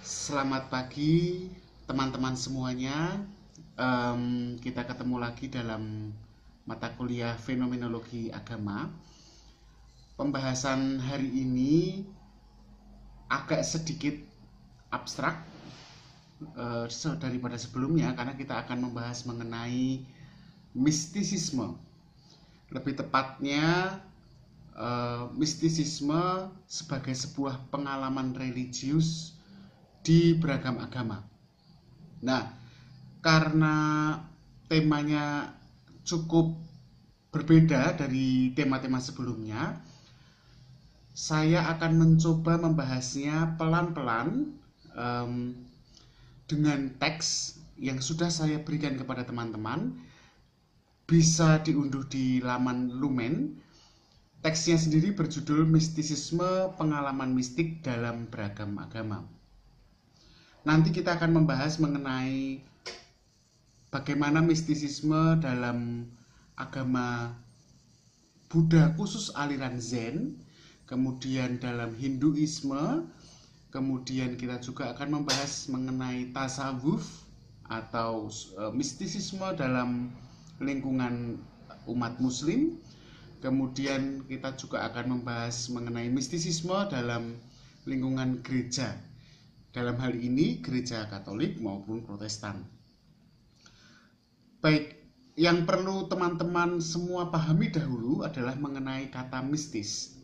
Selamat pagi teman-teman semuanya. Kita ketemu lagi dalam mata kuliah Fenomenologi Agama. Pembahasan hari ini agak sedikit abstrak daripada sebelumnya, karena kita akan membahas mengenai mistisisme. Lebih tepatnya mistisisme sebagai sebuah pengalaman religius di beragam agama. Nah, karena temanya cukup berbeda dari tema-tema sebelumnya, saya akan mencoba membahasnya pelan-pelan dengan teks yang sudah saya berikan kepada teman-teman. Bisa diunduh di laman Lumen. Teksnya sendiri berjudul Mistisisme Pengalaman Mistik dalam Beragam Agama. Nanti kita akan membahas mengenai bagaimana mistisisme dalam agama Buddha khusus aliran Zen, kemudian dalam Hinduisme, kemudian kita juga akan membahas mengenai tasawuf atau mistisisme dalam lingkungan umat muslim, kemudian kita juga akan membahas mengenai mistisisme dalam lingkungan gereja. Dalam hal ini gereja Katolik maupun Protestan. Baik, yang perlu teman-teman semua pahami dahulu adalah mengenai kata mistis.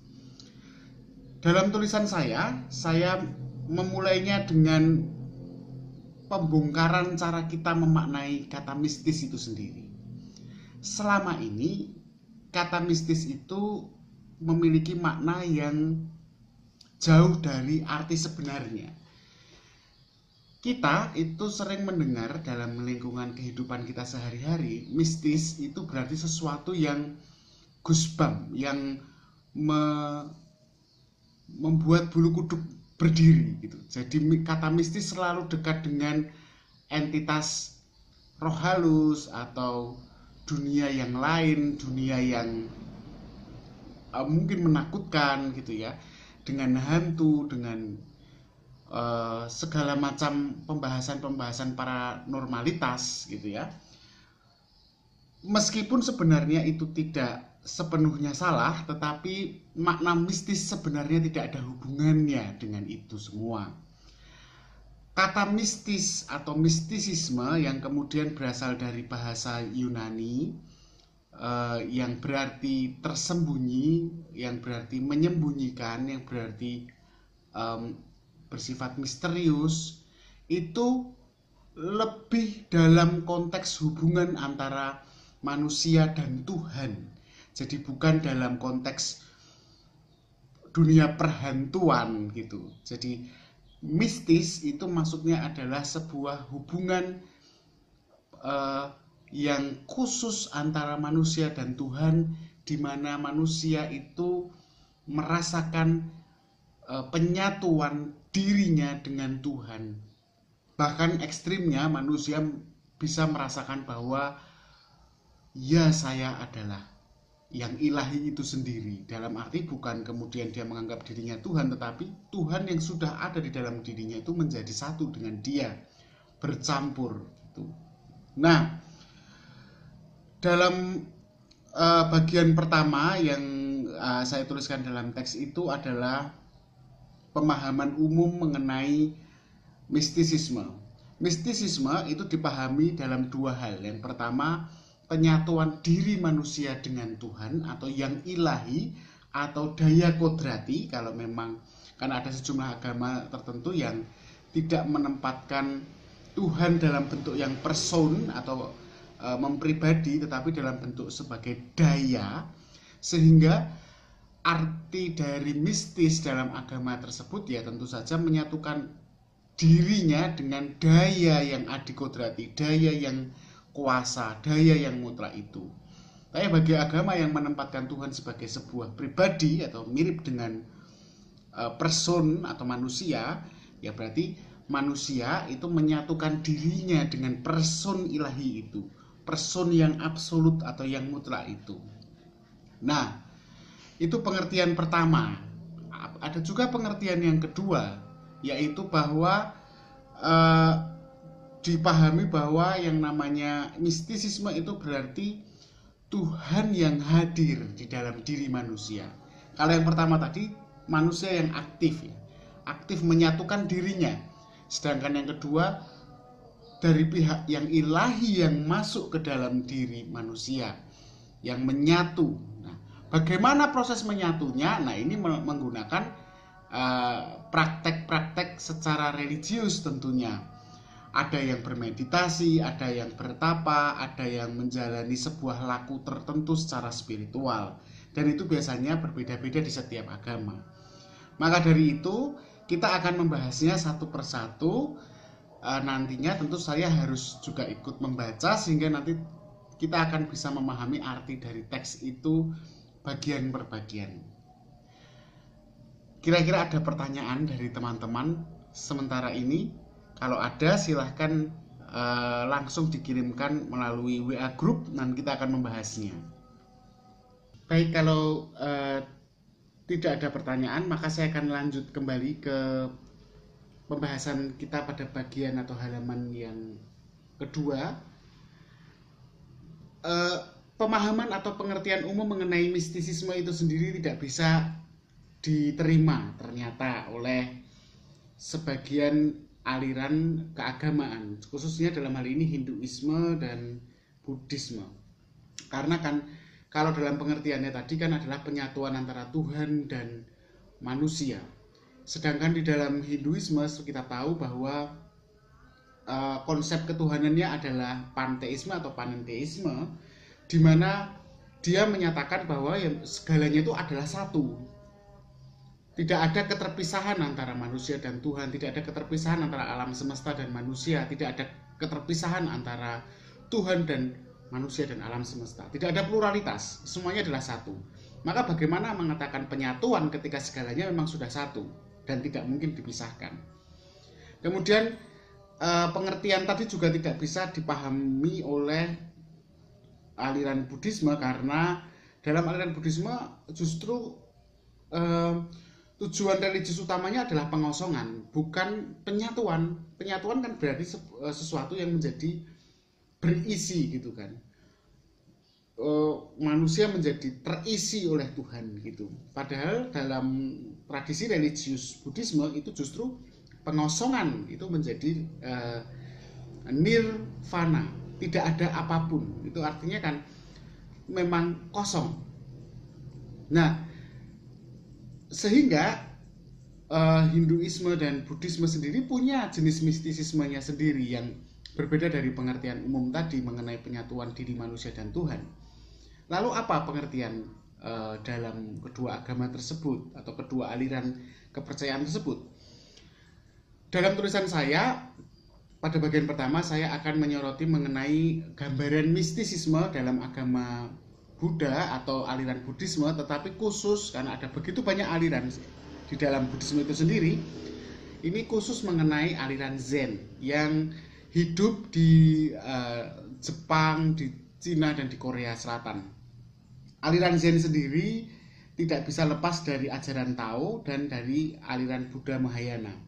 Dalam tulisan saya memulainya dengan pembongkaran cara kita memaknai kata mistis itu sendiri. Selama ini kata mistis itu memiliki makna yang jauh dari arti sebenarnya. Kita itu sering mendengar dalam lingkungan kehidupan kita sehari-hari, mistis itu berarti sesuatu yang goosebump, yang membuat bulu kuduk berdiri gitu. Jadi kata mistis selalu dekat dengan entitas roh halus atau dunia yang lain, dunia yang mungkin menakutkan gitu ya, dengan hantu, dengan segala macam pembahasan-pembahasan paranormalitas gitu ya. Meskipun sebenarnya itu tidak sepenuhnya salah, tetapi makna mistis sebenarnya tidak ada hubungannya dengan itu semua. Kata mistis atau mistisisme yang kemudian berasal dari bahasa Yunani, yang berarti tersembunyi, yang berarti menyembunyikan, yang berarti bersifat misterius, itu lebih dalam konteks hubungan antara manusia dan Tuhan. Jadi bukan dalam konteks dunia perhantuan gitu. Jadi mistis itu maksudnya adalah sebuah hubungan yang khusus antara manusia dan Tuhan, di mana manusia itu merasakan penyatuan dirinya dengan Tuhan. Bahkan ekstrimnya manusia bisa merasakan bahwa ya, saya adalah yang ilahi itu sendiri. Dalam arti bukan kemudian dia menganggap dirinya Tuhan, tetapi Tuhan yang sudah ada di dalam dirinya itu menjadi satu dengan dia, bercampur gitu. Nah, dalam bagian pertama yang saya tuliskan dalam teks itu adalah pemahaman umum mengenai mistisisme. Mistisisme itu dipahami dalam dua hal. Yang pertama, penyatuan diri manusia dengan Tuhan atau yang ilahi atau daya kodrati. Kalau memang, karena ada sejumlah agama tertentu yang tidak menempatkan Tuhan dalam bentuk yang person atau mempribadi, tetapi dalam bentuk sebagai daya, sehingga arti dari mistis dalam agama tersebut ya tentu saja menyatukan dirinya dengan daya yang adikodrati, daya yang kuasa, daya yang mutlak itu. Tapi bagi agama yang menempatkan Tuhan sebagai sebuah pribadi atau mirip dengan person atau manusia, ya berarti manusia itu menyatukan dirinya dengan person ilahi itu, person yang absolut atau yang mutlak itu. Nah, itu pengertian pertama. Ada juga pengertian yang kedua, yaitu bahwa eh, dipahami bahwa yang namanya mistisisme itu berarti Tuhan yang hadir di dalam diri manusia. Kalau yang pertama tadi, manusia yang aktif, ya, aktif menyatukan dirinya. Sedangkan yang kedua, dari pihak yang ilahi yang masuk ke dalam diri manusia, yang menyatu. Nah, bagaimana proses menyatunya? Nah, ini menggunakan praktek-praktek secara religius tentunya. Ada yang bermeditasi, ada yang bertapa, ada yang menjalani sebuah laku tertentu secara spiritual. Dan itu biasanya berbeda-beda di setiap agama. Maka dari itu, kita akan membahasnya satu persatu. Nantinya tentu saya harus juga ikut membaca, sehingga nanti kita akan bisa memahami arti dari teks itu bagian per bagian. Kira-kira ada pertanyaan dari teman-teman sementara ini? Kalau ada, silahkan langsung dikirimkan melalui WA Group, dan kita akan membahasnya. Baik, kalau tidak ada pertanyaan, maka saya akan lanjut kembali ke pembahasan kita pada bagian atau halaman yang kedua. Pemahaman atau pengertian umum mengenai mistisisme itu sendiri tidak bisa diterima ternyata oleh sebagian aliran keagamaan, khususnya dalam hal ini Hinduisme dan Buddhisme. Karena kan kalau dalam pengertiannya tadi kan adalah penyatuan antara Tuhan dan manusia. Sedangkan di dalam Hinduisme kita tahu bahwa konsep ketuhanannya adalah panteisme atau panenteisme, di mana dia menyatakan bahwa segalanya itu adalah satu. Tidak ada keterpisahan antara manusia dan Tuhan, tidak ada keterpisahan antara alam semesta dan manusia, tidak ada keterpisahan antara Tuhan dan manusia dan alam semesta. Tidak ada pluralitas, semuanya adalah satu. Maka bagaimana mengatakan penyatuan ketika segalanya memang sudah satu dan tidak mungkin dipisahkan? Kemudian pengertian tadi juga tidak bisa dipahami oleh aliran Buddhisme, karena dalam aliran Buddhisme justru tujuan religius utamanya adalah pengosongan, bukan penyatuan. Penyatuan kan berarti sesuatu yang menjadi berisi gitu kan. Manusia menjadi terisi oleh Tuhan gitu. Padahal dalam tradisi religius Buddhisme itu justru pengosongan itu menjadi nirvana, tidak ada apapun. Itu artinya kan memang kosong. Nah, sehingga Hinduisme dan Buddhisme sendiri punya jenis mistisismenya sendiri yang berbeda dari pengertian umum tadi mengenai penyatuan diri manusia dan Tuhan. Lalu apa pengertian dalam kedua agama tersebut atau kedua aliran kepercayaan tersebut? Dalam tulisan saya pada bagian pertama saya akan menyoroti mengenai gambaran mistisisme dalam agama Buddha atau aliran Buddhisme, tetapi khusus karena ada begitu banyak aliran di dalam Buddhisme itu sendiri. Ini khusus mengenai aliran Zen yang hidup di Jepang, di Cina, dan di Korea Selatan. Aliran Zen sendiri tidak bisa lepas dari ajaran Tao dan dari aliran Buddha Mahayana.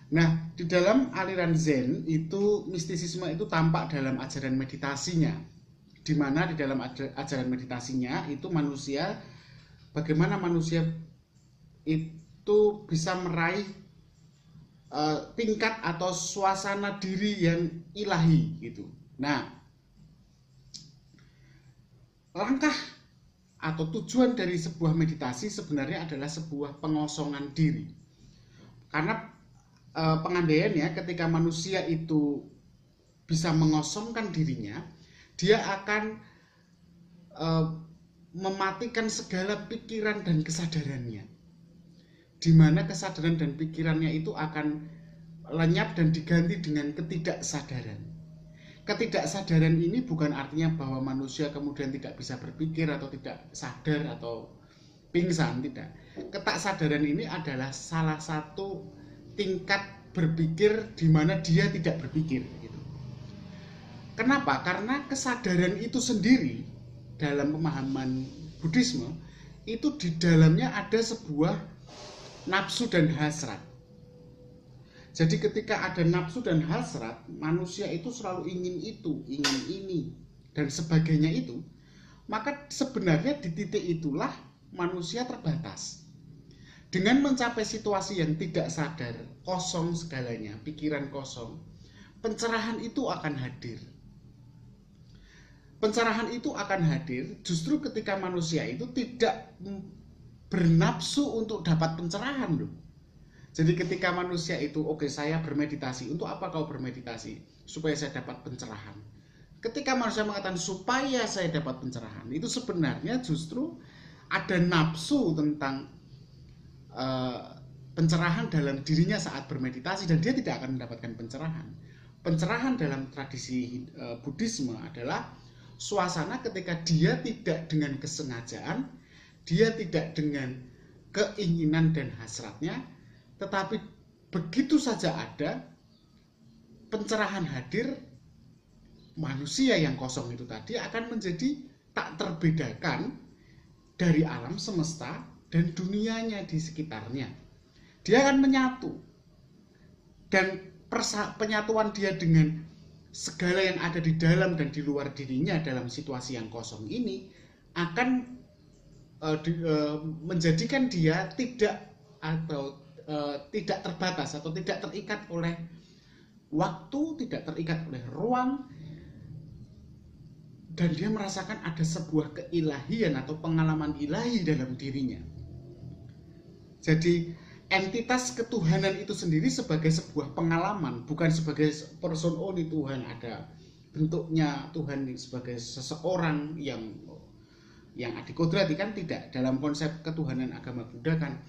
Nah, di dalam aliran Zen itu mistisisme itu tampak dalam ajaran meditasinya, di mana di dalam ajaran meditasinya itu bagaimana manusia itu bisa meraih tingkat atau suasana diri yang ilahi gitu. Nah, langkah atau tujuan dari sebuah meditasi sebenarnya adalah sebuah pengosongan diri. Karena pengandaiannya ketika manusia itu bisa mengosongkan dirinya, dia akan mematikan segala pikiran dan kesadarannya, di mana kesadaran dan pikirannya itu akan lenyap dan diganti dengan ketidaksadaran. Ketidaksadaran ini bukan artinya bahwa manusia kemudian tidak bisa berpikir atau tidak sadar atau pingsan, tidak. Ketidaksadaran ini adalah salah satu tingkat berpikir di mana dia tidak berpikir. Kenapa? Karena kesadaran itu sendiri dalam pemahaman Buddhisme itu di dalamnya ada sebuah nafsu dan hasrat. Jadi ketika ada nafsu dan hasrat, manusia itu selalu ingin itu, ingin ini, dan sebagainya itu, maka sebenarnya di titik itulah manusia terbatas. Dengan mencapai situasi yang tidak sadar, kosong segalanya, pikiran kosong, pencerahan itu akan hadir. Pencerahan itu akan hadir justru ketika manusia itu tidak bernafsu untuk dapat pencerahan loh. Jadi ketika manusia itu, oke, saya bermeditasi. Untuk apa kau bermeditasi? Supaya saya dapat pencerahan. Ketika manusia mengatakan supaya saya dapat pencerahan, itu sebenarnya justru ada nafsu tentang pencerahan dalam dirinya saat bermeditasi, dan dia tidak akan mendapatkan pencerahan. Pencerahan dalam tradisi Buddhisme adalah suasana ketika dia tidak dengan kesengajaan, dia tidak dengan keinginan dan hasratnya, tetapi begitu saja ada pencerahan hadir, manusia yang kosong itu tadi akan menjadi tak terbedakan dari alam semesta dan dunianya di sekitarnya. Dia akan menyatu, dan penyatuan dia dengan segala yang ada di dalam dan di luar dirinya dalam situasi yang kosong ini akan menjadikan dia tidak terbatas atau tidak terikat oleh waktu, tidak terikat oleh ruang, dan dia merasakan ada sebuah keilahian atau pengalaman ilahi dalam dirinya. Jadi entitas ketuhanan itu sendiri sebagai sebuah pengalaman, bukan sebagai person only Tuhan ada bentuknya Tuhan sebagai seseorang yang adikodrati, kan tidak. Dalam konsep ketuhanan agama Buddha kan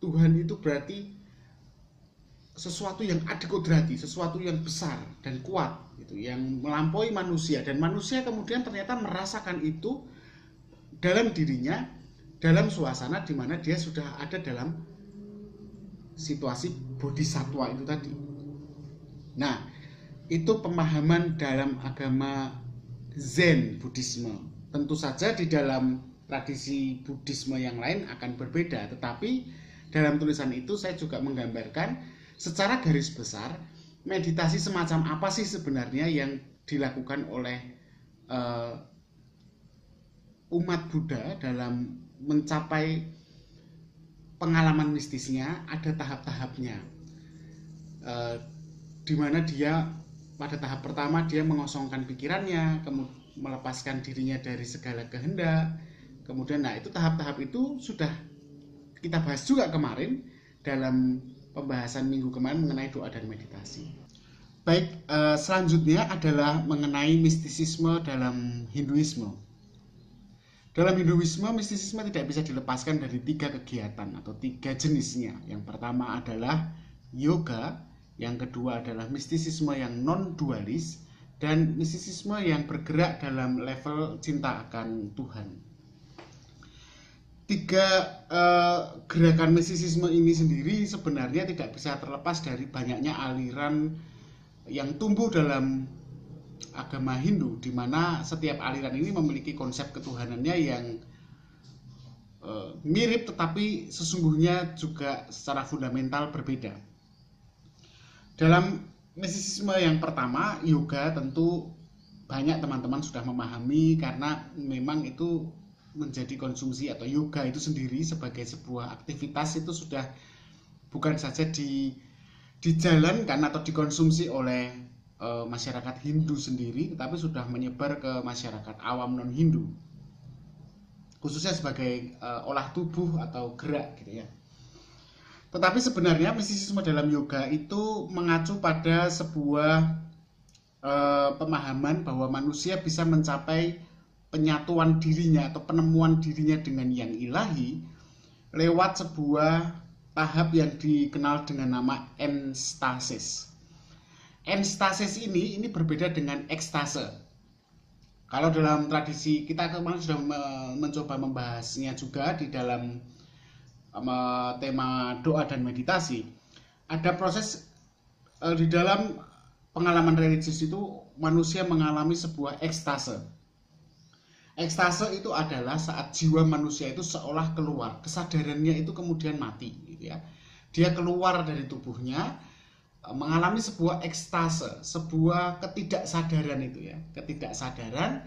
Tuhan itu berarti sesuatu yang adikodrati, sesuatu yang besar dan kuat gitu, yang melampaui manusia, dan manusia kemudian ternyata merasakan itu dalam dirinya, dalam suasana di mana dia sudah ada dalam situasi bodhisatwa itu tadi. Nah, itu pemahaman dalam agama Zen Buddhisme. Tentu saja di dalam tradisi Buddhisme yang lain akan berbeda, tetapi dalam tulisan itu saya juga menggambarkan secara garis besar meditasi semacam apa sih sebenarnya yang dilakukan oleh umat Buddha dalam mencapai pengalaman mistisnya. Ada tahap-tahapnya, di mana dia pada tahap pertama dia mengosongkan pikirannya, kemudian melepaskan dirinya dari segala kehendak. Kemudian itu tahap-tahap itu sudah kita bahas juga kemarin dalam pembahasan minggu kemarin mengenai doa dan meditasi. Baik, selanjutnya adalah mengenai mistisisme dalam Hinduisme. Dalam Hinduisme, mistisisme tidak bisa dilepaskan dari 3 kegiatan atau 3 jenisnya. Yang pertama adalah yoga, yang kedua adalah mistisisme yang non-dualis, dan mistisisme yang bergerak dalam level cinta akan Tuhan. 3 gerakan mistisisme ini sendiri sebenarnya tidak bisa terlepas dari banyaknya aliran yang tumbuh dalam agama Hindu, di mana setiap aliran ini memiliki konsep ketuhanannya yang mirip, tetapi sesungguhnya juga secara fundamental berbeda. Dalam mistisisme yang pertama, yoga, tentu banyak teman-teman sudah memahami karena memang itu menjadi konsumsi, atau yoga itu sendiri sebagai sebuah aktivitas itu sudah bukan saja dijalankan atau dikonsumsi oleh masyarakat Hindu sendiri, tetapi sudah menyebar ke masyarakat awam non-Hindu, khususnya sebagai olah tubuh atau gerak gitu ya. Tetapi sebenarnya mistisisme dalam yoga itu mengacu pada sebuah pemahaman bahwa manusia bisa mencapai penyatuan dirinya atau penemuan dirinya dengan yang ilahi lewat sebuah tahap yang dikenal dengan nama enstasis. Enstasis ini berbeda dengan ekstase. Kalau dalam tradisi kita kemarin sudah mencoba membahasnya juga di dalam tema doa dan meditasi, ada proses di dalam pengalaman religius itu manusia mengalami sebuah ekstase. Ekstase itu adalah saat jiwa manusia itu seolah keluar, kesadarannya itu kemudian mati gitu ya. Dia keluar dari tubuhnya mengalami sebuah ekstase, sebuah ketidaksadaran itu ya, ketidaksadaran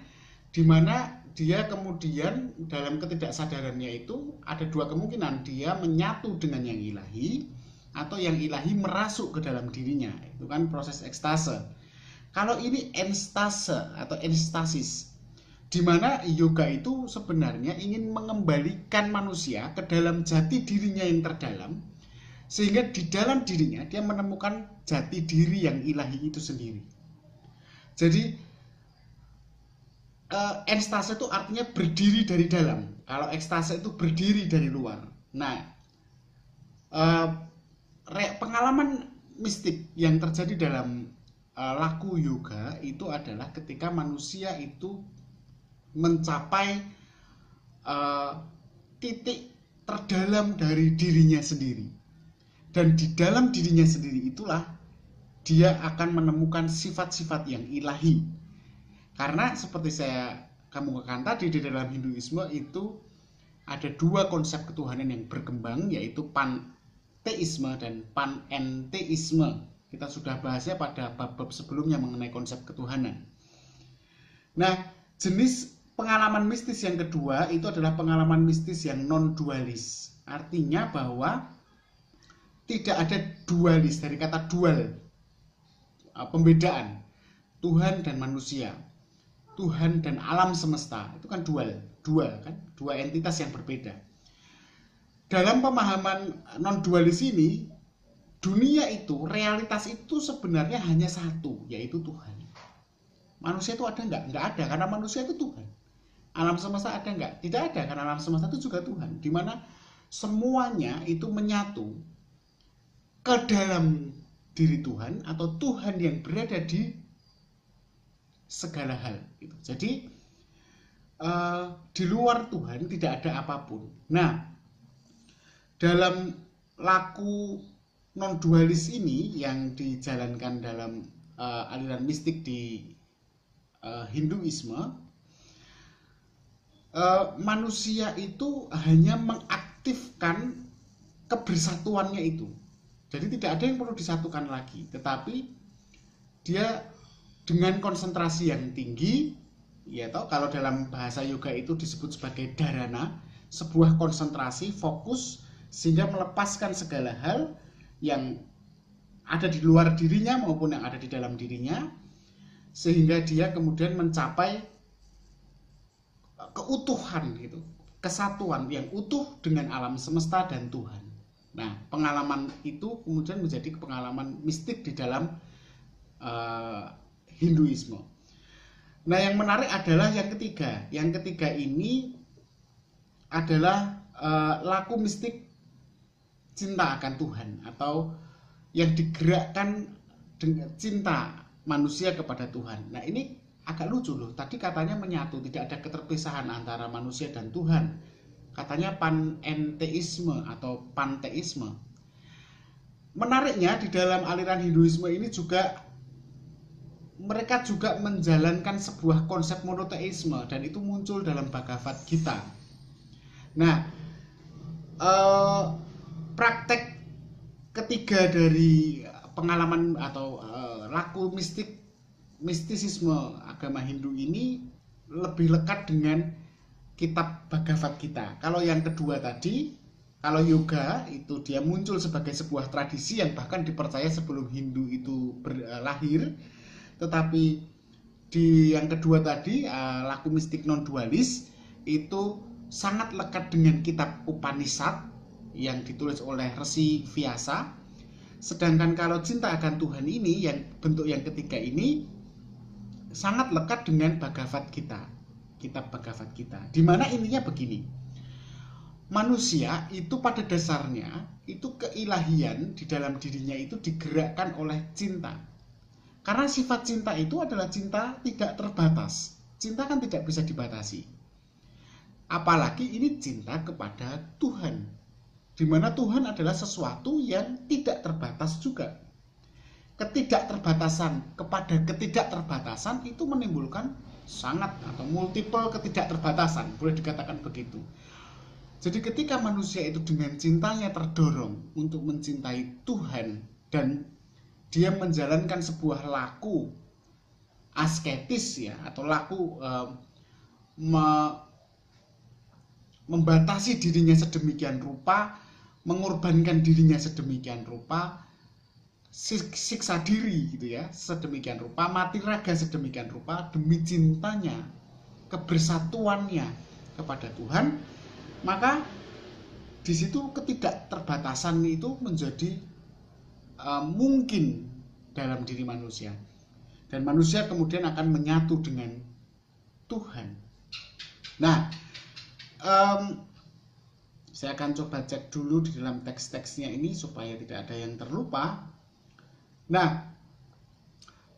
di mana dia kemudian dalam ketidaksadarannya itu ada dua kemungkinan, dia menyatu dengan yang ilahi atau yang ilahi merasuk ke dalam dirinya. Itu kan proses ekstase. Kalau ini enstase atau enstasis, di mana yoga itu sebenarnya ingin mengembalikan manusia ke dalam jati dirinya yang terdalam, sehingga di dalam dirinya dia menemukan jati diri yang ilahi itu sendiri. Jadi enstase itu artinya berdiri dari dalam. Kalau ekstase itu berdiri dari luar. Nah, pengalaman mistik yang terjadi dalam laku yoga itu adalah ketika manusia itu mencapai titik terdalam dari dirinya sendiri. Dan di dalam dirinya sendiri itulah dia akan menemukan sifat-sifat yang ilahi. Karena seperti kamu katakan tadi, di dalam Hinduisme itu ada dua konsep ketuhanan yang berkembang, yaitu panteisme dan panenteisme. Kita sudah bahasnya pada bab-bab sebelumnya mengenai konsep ketuhanan. Nah, jenis pengalaman mistis yang kedua itu adalah pengalaman mistis yang non-dualis. Artinya bahwa tidak ada dualis, dari kata dual, pembedaan Tuhan dan manusia, Tuhan dan alam semesta. Itu kan dua kan, dua entitas yang berbeda. Dalam pemahaman non-dualis ini, dunia itu, realitas itu sebenarnya hanya satu, yaitu Tuhan. Manusia itu ada nggak? Nggak ada, karena manusia itu Tuhan. Alam semesta ada nggak? Tidak ada, karena alam semesta itu juga Tuhan. Dimana semuanya itu menyatu ke dalam diri Tuhan, atau Tuhan yang berada di segala hal. Jadi di luar Tuhan tidak ada apapun. Nah, dalam laku non-dualis ini yang dijalankan dalam aliran mistik di Hinduisme, manusia itu hanya mengaktifkan kebersatuannya itu. Jadi tidak ada yang perlu disatukan lagi, tetapi dia dengan konsentrasi yang tinggi, ya toh, kalau dalam bahasa yoga itu disebut sebagai dharana, sebuah konsentrasi, fokus, sehingga melepaskan segala hal yang ada di luar dirinya maupun yang ada di dalam dirinya, sehingga dia kemudian mencapai keutuhan gitu, kesatuan yang utuh dengan alam semesta dan Tuhan. Nah, pengalaman itu kemudian menjadi pengalaman mistik di dalam Hinduisme. Nah, yang menarik adalah yang ketiga. Yang ketiga ini adalah laku mistik cinta akan Tuhan, atau yang digerakkan dengan cinta manusia kepada Tuhan. Nah, ini agak lucu loh. Tadi katanya menyatu, tidak ada keterpisahan antara manusia dan Tuhan. Katanya panenteisme atau panteisme. Menariknya di dalam aliran Hinduisme ini juga mereka juga menjalankan sebuah konsep monoteisme, dan itu muncul dalam Bhagavad Gita. Nah, praktek ketiga dari pengalaman atau laku mistisisme agama Hindu ini lebih lekat dengan kitab Bhagavad Gita. Kalau yang kedua tadi, kalau yoga itu dia muncul sebagai sebuah tradisi yang bahkan dipercaya sebelum Hindu itu lahir. Tetapi di yang kedua tadi, laku mistik non dualis itu sangat lekat dengan kitab Upanishad yang ditulis oleh Resi Vyasa. Sedangkan kalau cinta akan Tuhan ini, yang bentuk yang ketiga ini sangat lekat dengan Bhagavad Gita, kitab Bhagavad Gita. Di mana intinya begini, manusia itu pada dasarnya itu keilahian di dalam dirinya itu digerakkan oleh cinta. Karena sifat cinta itu adalah cinta tidak terbatas. Cinta kan tidak bisa dibatasi. Apalagi ini cinta kepada Tuhan, di mana Tuhan adalah sesuatu yang tidak terbatas juga. Ketidakterbatasan kepada ketidakterbatasan itu menimbulkan sangat atau multiple ketidakterbatasan, boleh dikatakan begitu. Jadi ketika manusia itu dengan cintanya terdorong untuk mencintai Tuhan, dan dia menjalankan sebuah laku asketis ya, atau laku membatasi dirinya sedemikian rupa, mengorbankan dirinya sedemikian rupa, siksa diri gitu ya, sedemikian rupa, mati raga sedemikian rupa demi cintanya, kebersatuannya kepada Tuhan, maka di situ ketidakterbatasan itu menjadi mungkin dalam diri manusia, dan manusia kemudian akan menyatu dengan Tuhan. Nah, saya akan coba cek dulu di dalam teks-teksnya ini supaya tidak ada yang terlupa. Nah,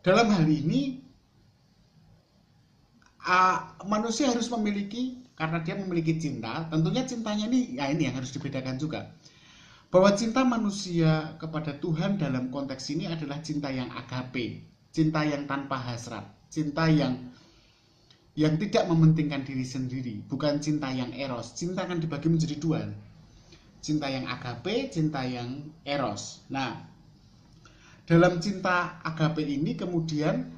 dalam hal ini manusia harus memiliki, karena dia memiliki cinta, tentunya cintanya ini, ya ini yang harus dibedakan juga. Bahwa cinta manusia kepada Tuhan dalam konteks ini adalah cinta yang agape, cinta yang tanpa hasrat, cinta yang tidak mementingkan diri sendiri, bukan cinta yang eros. Cinta akan dibagi menjadi dua, cinta yang agape, cinta yang eros. Nah, dalam cinta agape ini kemudian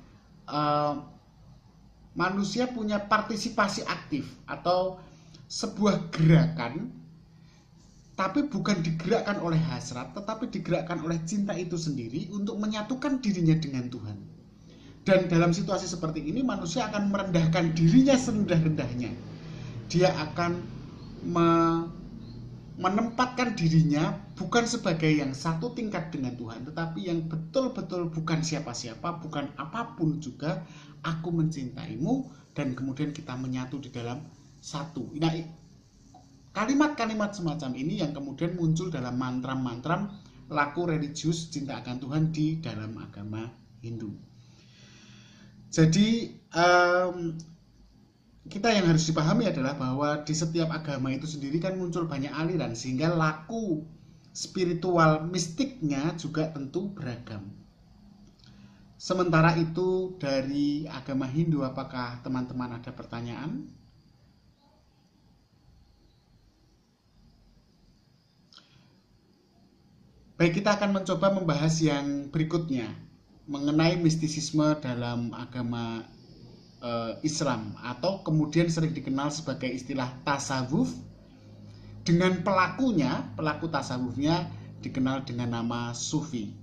manusia punya partisipasi aktif atau sebuah gerakan, tapi bukan digerakkan oleh hasrat, tetapi digerakkan oleh cinta itu sendiri untuk menyatukan dirinya dengan Tuhan. Dan dalam situasi seperti ini manusia akan merendahkan dirinya serendah-rendahnya. Dia akan menempatkan dirinya bukan sebagai yang satu tingkat dengan Tuhan, tetapi yang betul-betul bukan siapa-siapa, bukan apapun juga. Aku mencintaimu, dan kemudian kita menyatu di dalam satu. Nah, kalimat-kalimat semacam ini yang kemudian muncul dalam mantra-mantra laku religius cinta akan Tuhan di dalam agama Hindu. Jadi kita yang harus dipahami adalah bahwa di setiap agama itu sendiri kan muncul banyak aliran, sehingga laku spiritual mistiknya juga tentu beragam. Sementara itu dari agama Hindu, apakah teman-teman ada pertanyaan? Baik, kita akan mencoba membahas yang berikutnya mengenai mistisisme dalam agama Islam, atau kemudian sering dikenal sebagai istilah tasawuf. Dengan pelaku tasawufnya dikenal dengan nama sufi.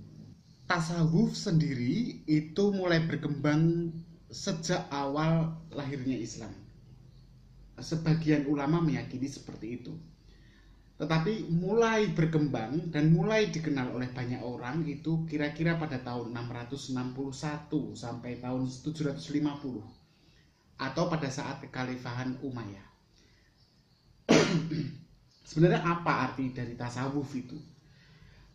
Tasawuf sendiri itu mulai berkembang sejak awal lahirnya Islam. Sebagian ulama meyakini seperti itu. Tetapi mulai berkembang dan mulai dikenal oleh banyak orang itu kira-kira pada tahun 661 sampai tahun 750, atau pada saat kekhalifahan Umayyah. Sebenarnya apa arti dari tasawuf itu?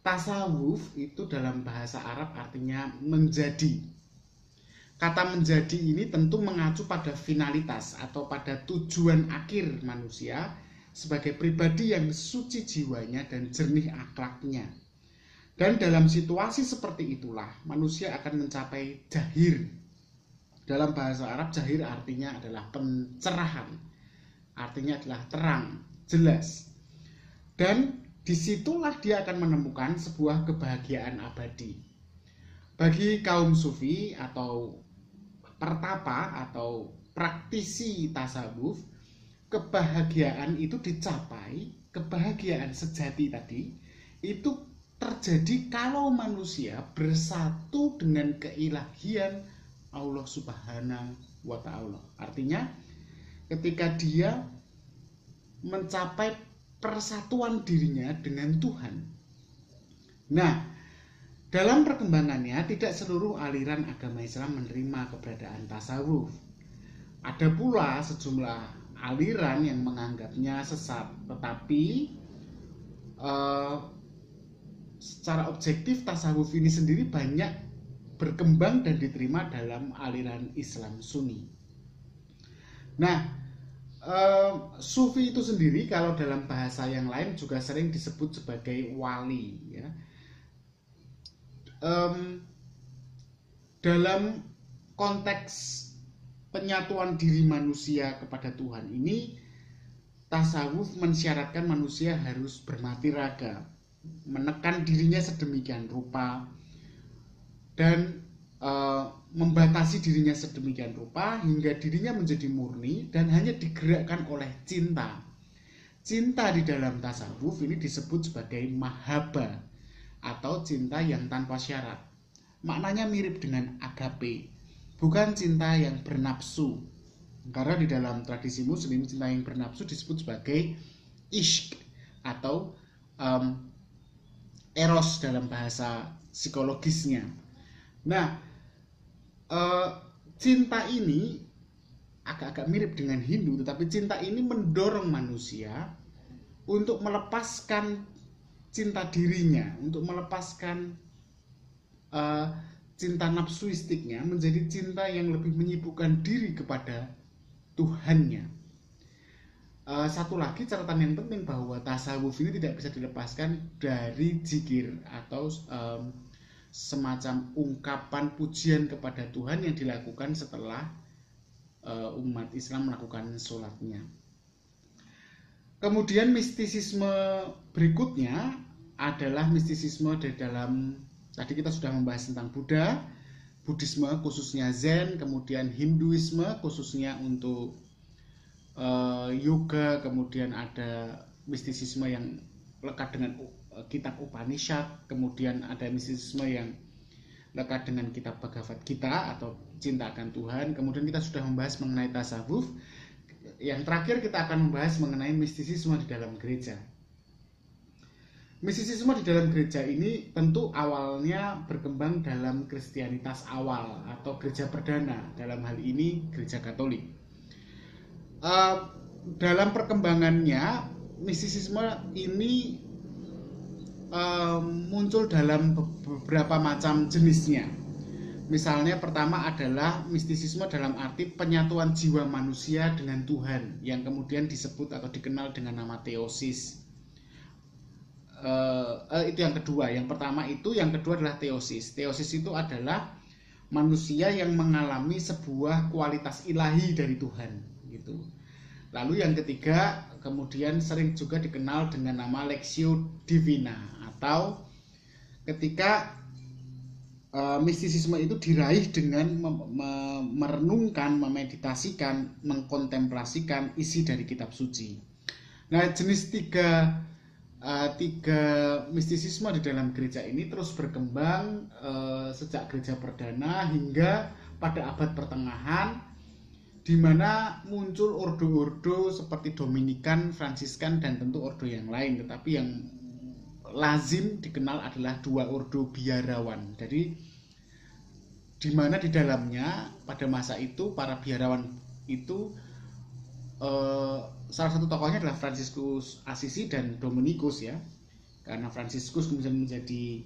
Tasawuf itu dalam bahasa Arab artinya menjadi. Kata menjadi ini tentu mengacu pada finalitas atau pada tujuan akhir manusia sebagai pribadi yang suci jiwanya dan jernih akhlaknya. Dan dalam situasi seperti itulah manusia akan mencapai jahir. Dalam bahasa Arab jahir artinya adalah pencerahan, artinya adalah terang, jelas. Dan disitulah dia akan menemukan sebuah kebahagiaan abadi. Bagi kaum sufi atau pertapa atau praktisi tasawuf, kebahagiaan itu dicapai, kebahagiaan sejati tadi itu terjadi kalau manusia bersatu dengan keilahian Allah Subhanahu wa Ta'ala. Artinya ketika dia mencapai persatuan dirinya dengan Tuhan. Nah, dalam perkembangannya tidak seluruh aliran agama Islam menerima keberadaan tasawuf. Ada pula sejumlah aliran yang menganggapnya sesat, tetapi secara objektif tasawuf ini sendiri banyak berkembang dan diterima dalam aliran Islam Sunni. Nah, sufi itu sendiri kalau dalam bahasa yang lain juga sering disebut sebagai wali ya. Dalam konteks penyatuan diri manusia kepada Tuhan ini, tasawuf mensyaratkan manusia harus bermati raga, menekan dirinya sedemikian rupa, dan membatasi dirinya sedemikian rupa hingga dirinya menjadi murni dan hanya digerakkan oleh cinta. Cinta di dalam tasawuf ini disebut sebagai mahabbah atau cinta yang tanpa syarat. Maknanya mirip dengan agape, bukan cinta yang bernafsu. Karena di dalam tradisi muslim cinta yang bernafsu disebut sebagai ishq atau eros dalam bahasa psikologisnya. Nah, cinta ini agak-agak mirip dengan Hindu, tetapi cinta ini mendorong manusia untuk melepaskan cinta dirinya, untuk melepaskan cinta nafsuistiknya menjadi cinta yang lebih menyibukkan diri kepada Tuhannya. Satu lagi catatan yang penting bahwa tasawuf ini tidak bisa dilepaskan dari zikir atau semacam ungkapan pujian kepada Tuhan yang dilakukan setelah umat Islam melakukan sholatnya. Kemudian mistisisme berikutnya adalah mistisisme di dalam, tadi kita sudah membahas tentang Buddha, Buddhisme khususnya Zen, kemudian Hinduisme khususnya untuk yoga, kemudian ada mistisisme yang lekat dengan kitab Upanishad, kemudian ada mistisisme yang lekat dengan kitab Bhagavad Gita atau cinta akan Tuhan. Kemudian kita sudah membahas mengenai tasawuf. Yang terakhir kita akan membahas mengenai mistisisme di dalam gereja. Mistisisme di dalam gereja ini tentu awalnya berkembang dalam Kristianitas awal atau gereja perdana, dalam hal ini gereja Katolik. Dalam perkembangannya mistisisme ini muncul dalam beberapa macam jenisnya. Misalnya pertama adalah mistisisme dalam arti penyatuan jiwa manusia dengan Tuhan, yang kemudian disebut atau dikenal dengan nama teosis. Itu yang kedua. Yang pertama itu, yang kedua adalah teosis. Teosis itu adalah manusia yang mengalami sebuah kualitas ilahi dari Tuhan, gitu. Lalu yang ketiga kemudian sering juga dikenal dengan nama Lectio Divina, atau ketika mistisisme itu diraih dengan merenungkan, memeditasikan, mengkontemplasikan isi dari kitab suci. Nah, jenis tiga mistisisme di dalam gereja ini terus berkembang sejak gereja perdana hingga pada abad pertengahan, di mana muncul ordo-ordo seperti Dominikan, Fransiskan, dan tentu ordo yang lain. Tetapi yang lazim dikenal adalah dua ordo biarawan. Jadi di mana di dalamnya pada masa itu para biarawan itu salah satu tokohnya adalah Fransiskus Assisi dan Dominikus, ya. Karena Fransiskus kemudian menjadi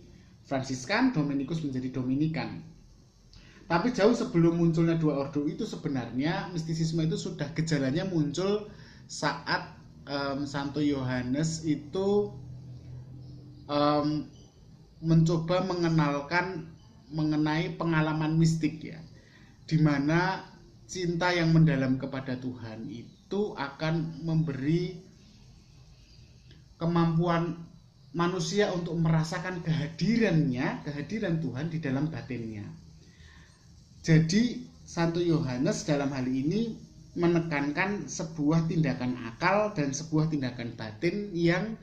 Fransiskan, Dominikus menjadi Dominikan. Tapi jauh sebelum munculnya dua ordo itu sebenarnya mistisisme itu sudah gejalanya muncul saat Santo Yohanes itu mencoba mengenalkan mengenai pengalaman mistik, ya, di mana cinta yang mendalam kepada Tuhan itu akan memberi kemampuan manusia untuk merasakan kehadiran Tuhan di dalam batinnya. Jadi Santo Yohanes dalam hal ini menekankan sebuah tindakan akal dan sebuah tindakan batin yang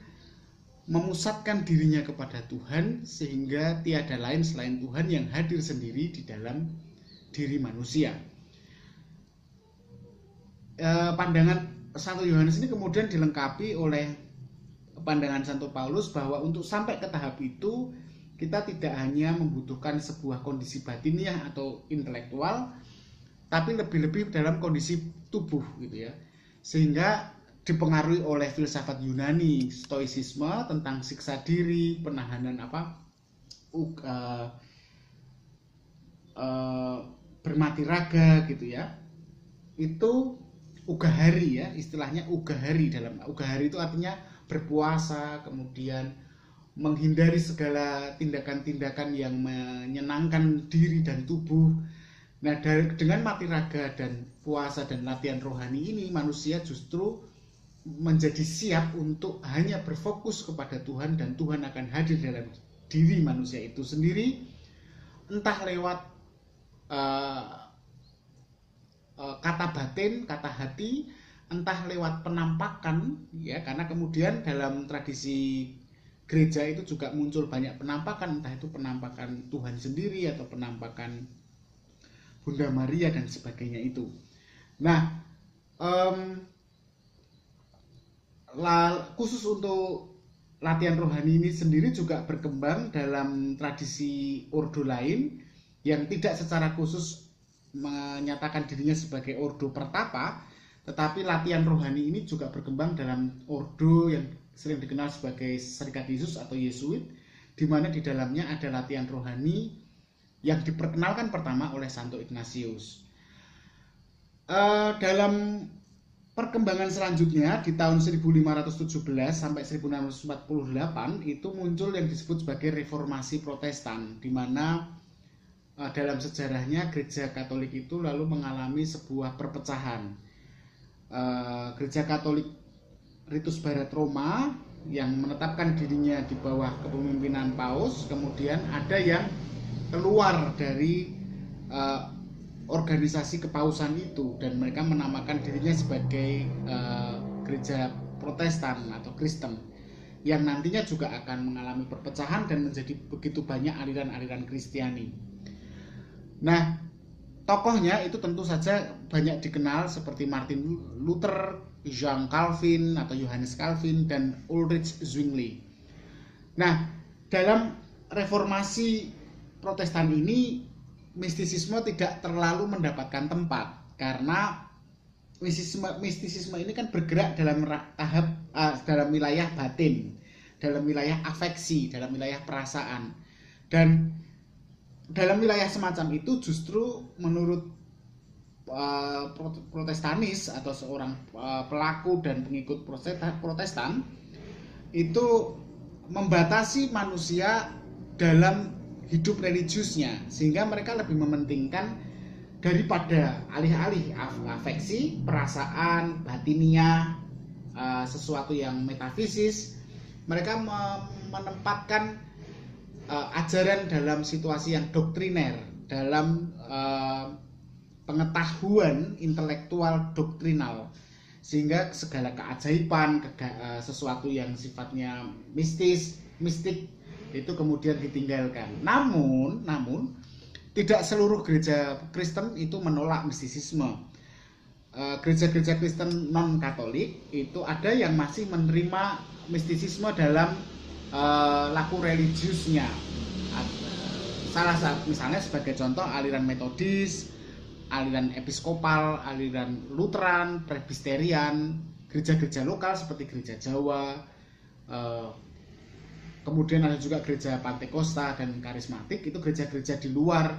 memusatkan dirinya kepada Tuhan, sehingga tiada lain selain Tuhan yang hadir sendiri di dalam diri manusia. Pandangan Santo Yohanes ini kemudian dilengkapi oleh pandangan Santo Paulus bahwa untuk sampai ke tahap itu kita tidak hanya membutuhkan sebuah kondisi batiniah atau intelektual, tapi lebih-lebih dalam kondisi tubuh, gitu ya. Sehingga dipengaruhi oleh filsafat Yunani, stoicisme tentang siksa diri, penahanan bermati raga, gitu ya. Itu ugahari, ya, istilahnya ugahari. Dalam ugahari itu artinya berpuasa, kemudian menghindari segala tindakan-tindakan yang menyenangkan diri dan tubuh. Nah, dengan mati raga dan puasa dan latihan rohani ini, manusia justru menjadi siap untuk hanya berfokus kepada Tuhan, dan Tuhan akan hadir dalam diri manusia itu sendiri, entah lewat kata batin, kata hati, entah lewat penampakan, ya, karena kemudian dalam tradisi gereja itu juga muncul banyak penampakan, entah itu penampakan Tuhan sendiri atau penampakan Bunda Maria dan sebagainya itu. Nah, khusus untuk latihan rohani ini sendiri juga berkembang dalam tradisi ordo lain yang tidak secara khusus menyatakan dirinya sebagai ordo pertapa, tetapi latihan rohani ini juga berkembang dalam ordo yang sering dikenal sebagai Serikat Yesus atau Yesuit, di mana di dalamnya ada latihan rohani yang diperkenalkan pertama oleh Santo Ignatius. Dalam perkembangan selanjutnya di tahun 1517 sampai 1648 itu muncul yang disebut sebagai reformasi Protestan, di mana dalam sejarahnya gereja Katolik itu lalu mengalami sebuah perpecahan. Gereja Katolik Ritus Barat Roma yang menetapkan dirinya di bawah kepemimpinan Paus, kemudian ada yang keluar dari organisasi kepausan itu dan mereka menamakan dirinya sebagai gereja Protestan atau Kristen, yang nantinya juga akan mengalami perpecahan dan menjadi begitu banyak aliran-aliran Kristiani. Nah, tokohnya itu tentu saja banyak dikenal seperti Martin Luther, Jean Calvin atau Johannes Calvin, dan Ulrich Zwingli. Nah, dalam reformasi Protestan ini mistisisme tidak terlalu mendapatkan tempat karena mistisisme ini kan bergerak dalam tahap dalam wilayah batin, dalam wilayah afeksi, dalam wilayah perasaan, dan dalam wilayah semacam itu justru menurut Protestanis atau seorang pelaku dan pengikut Protestan itu membatasi manusia dalam hidup religiusnya, sehingga mereka lebih mementingkan daripada alih-alih afeksi, perasaan, batinia, sesuatu yang metafisis, mereka menempatkan ajaran dalam situasi yang doktriner, dalam pengetahuan intelektual doktrinal, sehingga segala keajaiban, sesuatu yang sifatnya mistik itu kemudian ditinggalkan. Namun tidak seluruh gereja Kristen itu menolak mistisisme. Gereja-gereja Kristen non Katolik itu ada yang masih menerima mistisisme dalam laku religiusnya. Salah satu misalnya sebagai contoh aliran Metodis, aliran Episkopal, aliran Lutheran, Presbyterian, gereja-gereja lokal seperti gereja Jawa, kemudian ada juga gereja Pantekosta dan Karismatik, itu gereja-gereja di luar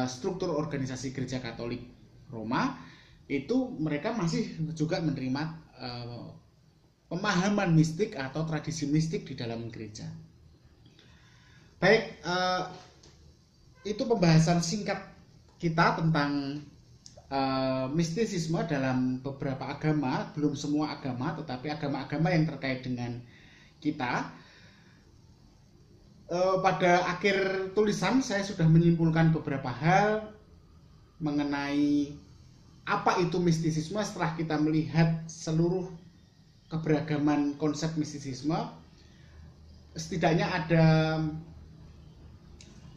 struktur organisasi gereja Katolik Roma, itu mereka masih juga menerima pemahaman mistik atau tradisi mistik di dalam gereja. Baik, itu pembahasan singkat kita tentang mistisisme dalam beberapa agama, belum semua agama, tetapi agama-agama yang terkait dengan kita. Pada akhir tulisan saya sudah menyimpulkan beberapa hal mengenai apa itu mistisisme setelah kita melihat seluruh keberagaman konsep mistisisme. Setidaknya ada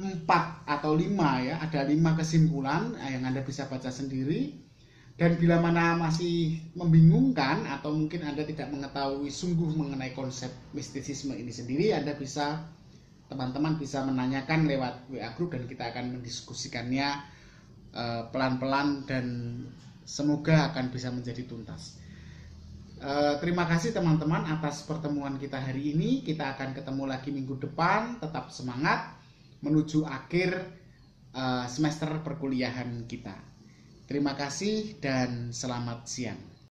4 atau 5 ya, ada 5 kesimpulan yang Anda bisa baca sendiri. Dan bila mana masih membingungkan atau mungkin Anda tidak mengetahui sungguh mengenai konsep mistisisme ini sendiri, teman-teman bisa menanyakan lewat WA group dan kita akan mendiskusikannya pelan-pelan dan semoga akan bisa menjadi tuntas. Terima kasih teman-teman atas pertemuan kita hari ini. Kita akan ketemu lagi minggu depan. Tetap semangat menuju akhir semester perkuliahan kita. Terima kasih dan selamat siang.